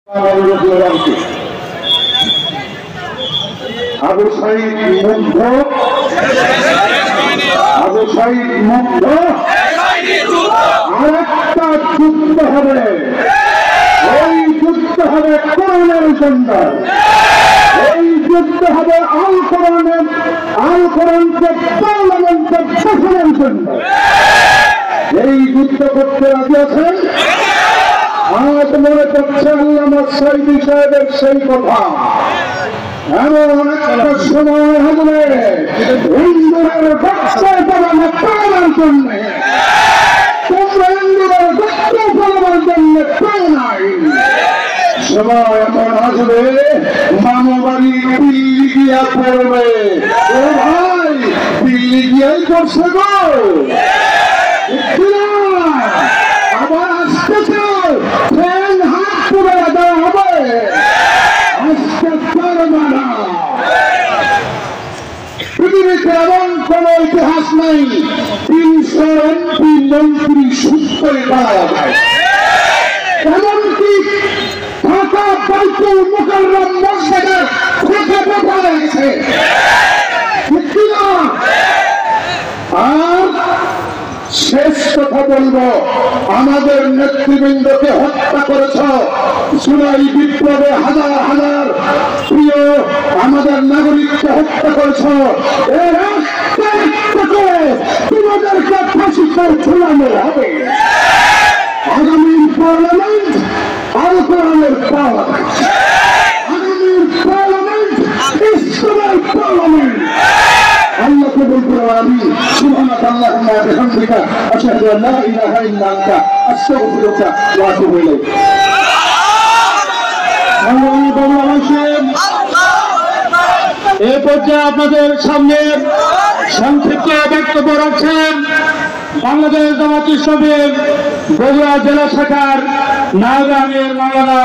আবু সাইদ মুগ্ধ, আবু সাইদ মুগ্ধ। আরেকটা যুদ্ধ হবে, এই যুদ্ধ হবে কোরআনের জন্য, এই যুদ্ধ হবে আল কোরআনকে পার্লামেন্টে বসানোর জন্য। এই যুদ্ধ করতে রাজি আছেন? আজ মনে করছে আল্লামা সাইদী সাহেবের সেই কথা, এমন একটা সময় হবে হিন্দুদের রক্ত পালানো পালানোর জন্য, তোমরা হিন্দুদের রক্ত পালানোর জন্য পাও নাই। সময় এমন আসবে মামাবাড়ি দিল্লি গিয়া পড়বে। ও ভাই, দিল্লি গিয়াই করছে গো, আবার আসতেছে ট্রেন হাত তুলে দেওয়া হবে, আসতে পারবে না। পৃথিবীতে এমন কোন ইতিহাস নাই 300 এমপি মন্ত্রী সূত্রে পাওয়া যায়। এমনকি ঢাকা বাইতুল মুকাররম মসজিদের থেকে পাওয়া গেছে। আর শেষ কথা বলবো, আমাদের নেতৃবৃন্দকে হত্যা করেছ, জুলাই বিপ্লবে হাজার হাজার প্রিয় আমাদের নাগরিককে হত্যা করেছ, এর তোমাদেরকে ফাঁসিতে ঝুলানো হবে। আগামী পার্লামেন্ট আল কোরআনের পার্লামেন্ট, আগামী পার্লামেন্ট ইসলামের পার্লামেন্ট। আল্লাহ কবুল করো, আমিন। সুবহানাকা আল্লাহুম্মা ওয়া বিহামদিকা আশহাদু আল লা ইলাহা ইল্লা আনতা আস্তাগফিরুকা ওয়া আতুবু ইলাইক। এই পর্যায়ে আপনাদের সামনে সংক্ষিপ্ত বক্তব্য রাখছেন বাংলাদেশ জামাত ইসলামীর বগুড়া জেলা শাখার নায়েবে আমির মাওলানা